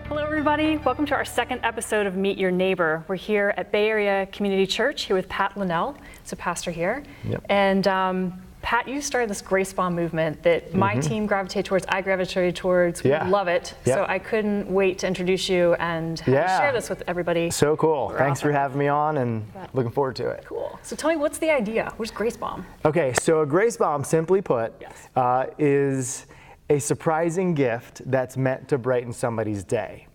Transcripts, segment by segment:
Hello, everybody. Welcome to our second episode of Meet Your Neighbor. We're here at Bay Area Community Church here with Pat Linnell. It's a pastor here. Yep. And Pat, you started this Gracebomb movement that my team gravitated towards, I gravitated towards. We love it. Yep. So I couldn't wait to introduce you and share this with everybody. So cool. Thanks for having me on and looking forward to it. Cool. So tell me, what's the idea? What's Gracebomb? Okay, so a Gracebomb, simply put, is a surprising gift that's meant to brighten somebody's day.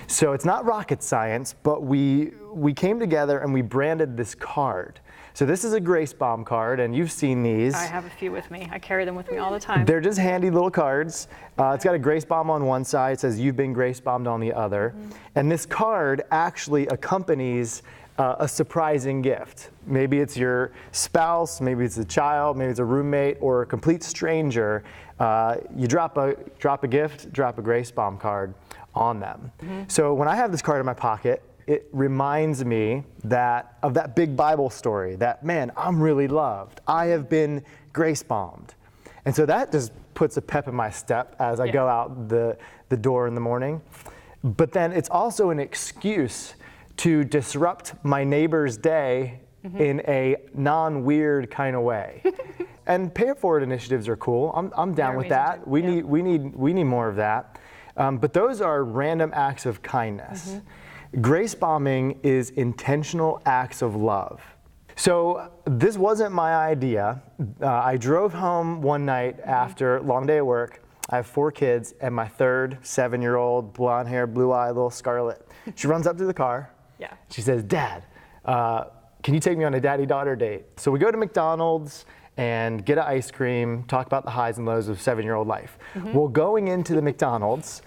So it's not rocket science, but we came together and we branded this card. So this is a Gracebomb card, and you've seen these. I have a few with me. I carry them with me all the time. They're just handy little cards. It's got a Gracebomb on one side. It says, "You've been Gracebombed" on the other. And this card actually accompanies a surprising gift. Maybe it's your spouse, maybe it's a child, maybe it's a roommate, or a complete stranger. You drop a gift, drop a Gracebomb card on them. So when I have this card in my pocket, it reminds me of that big Bible story that, man, I'm really loved. I have been Gracebombed. And so that just puts a pep in my step as I go out the door in the morning. But then it's also an excuse to disrupt my neighbor's day in a non-weird kind of way. And pay it forward initiatives are cool. I'm down with that. We need more of that. But those are random acts of kindness. Gracebombing is intentional acts of love. So this wasn't my idea. I drove home one night after a long day at work. I have 4 kids, and my third, 7-year-old, blonde hair, blue eye, little Scarlet. She runs up to the car. She says, "Dad, can you take me on a daddy-daughter date?" So we go to McDonald's and get an ice cream, talk about the highs and lows of 7-year-old life. Well, going into the McDonald's,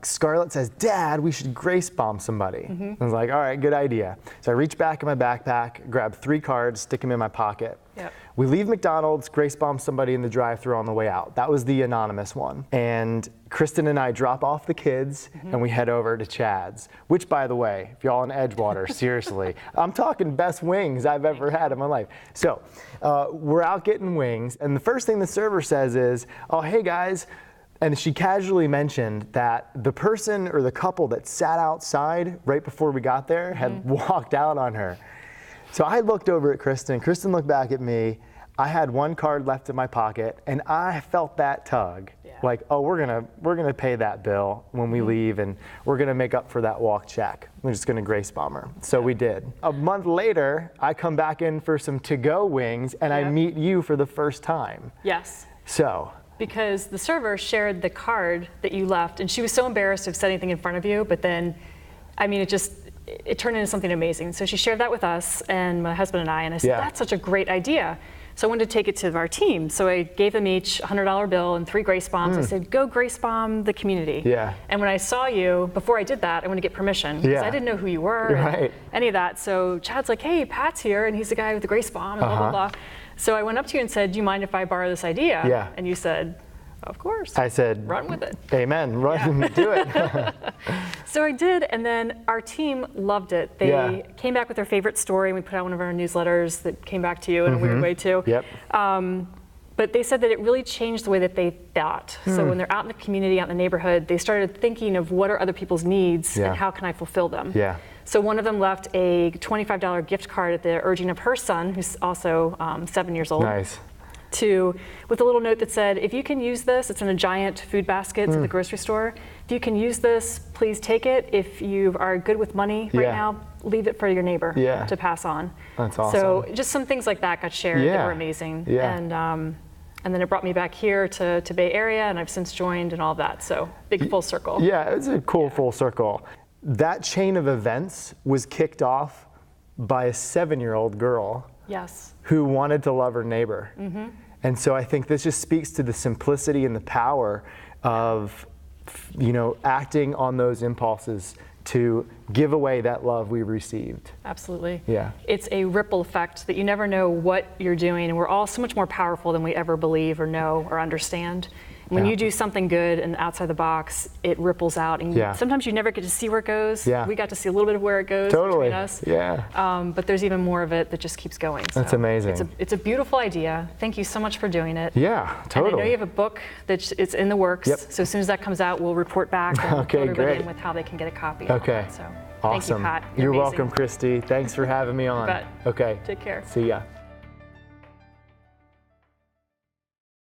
Scarlett says, "Dad, we should Gracebomb somebody." I was like, all right, good idea. So I reach back in my backpack, grab 3 cards, stick them in my pocket. We leave McDonald's, Gracebomb somebody in the drive-thru on the way out. That was the anonymous one. And Kristen and I drop off the kids and we head over to Chad's, which, by the way, if y'all in Edgewater, seriously, I'm talking best wings I've ever had in my life. So we're out getting wings, and the first thing the server says is, "Oh, hey guys." And she casually mentioned that the person or the couple that sat outside right before we got there had walked out on her. So I looked over at Kristen. Kristen looked back at me. I had 1 card left in my pocket, and I felt that tug. Like, oh, we're gonna pay that bill when we leave, and we're gonna make up for that walk check. We're just gonna Gracebomb her. So we did. A month later, I come back in for some to-go wings, and I meet you for the first time. So. Because the server shared the card that you left, and she was so embarrassed to have said anything in front of you, but then, I mean, it turned into something amazing. So she shared that with us and my husband and I said, that's such a great idea. So I wanted to take it to our team. So I gave them each a $100 bill and 3 Gracebombs. I said, go Gracebomb the community. And when I saw you, before I did that, I wanted to get permission, because I didn't know who you were, or any of that. So Chad's like, hey, Pat's here, and he's the guy with the Gracebomb, and blah, blah, blah. So I went up to you and said, do you mind if I borrow this idea? And you said, of course. I said, run with it. Amen, run, do it. So I did, and then our team loved it. They came back with their favorite story, and we put out one of our newsletters that came back to you in a weird way too. But they said that it really changed the way that they thought. So when they're out in the community, out in the neighborhood, they started thinking of what are other people's needs and how can I fulfill them. So one of them left a $25 gift card at the urging of her son, who's also 7 years old. With a little note that said, if you can use this, it's in a giant food basket at the grocery store. If you can use this, please take it. If you are good with money right now, leave it for your neighbor to pass on. That's awesome. So just some things like that got shared that were amazing. And then it brought me back here to Bay Area, and I've since joined and all that. So big full circle. Yeah, it's a cool full circle. That chain of events was kicked off by a 7-year-old girl who wanted to love her neighbor. And so I think this just speaks to the simplicity and the power of, acting on those impulses to give away that love we received. Absolutely. It's a ripple effect that you never know what you're doing, and we're all so much more powerful than we ever believe or know or understand. When you do something good and outside the box, it ripples out, and sometimes you never get to see where it goes. We got to see a little bit of where it goes between us. But there's even more of it that just keeps going. So that's amazing. It's a beautiful idea. Thank you so much for doing it. Yeah, totally. And I know you have a book that's it's in the works. So as soon as that comes out, we'll report back and fill everybody in with how they can get a copy. Okay. So Awesome. Thank you, Pat. You're welcome, Christy. Thanks for having me on. You bet. Okay. Take care. See ya.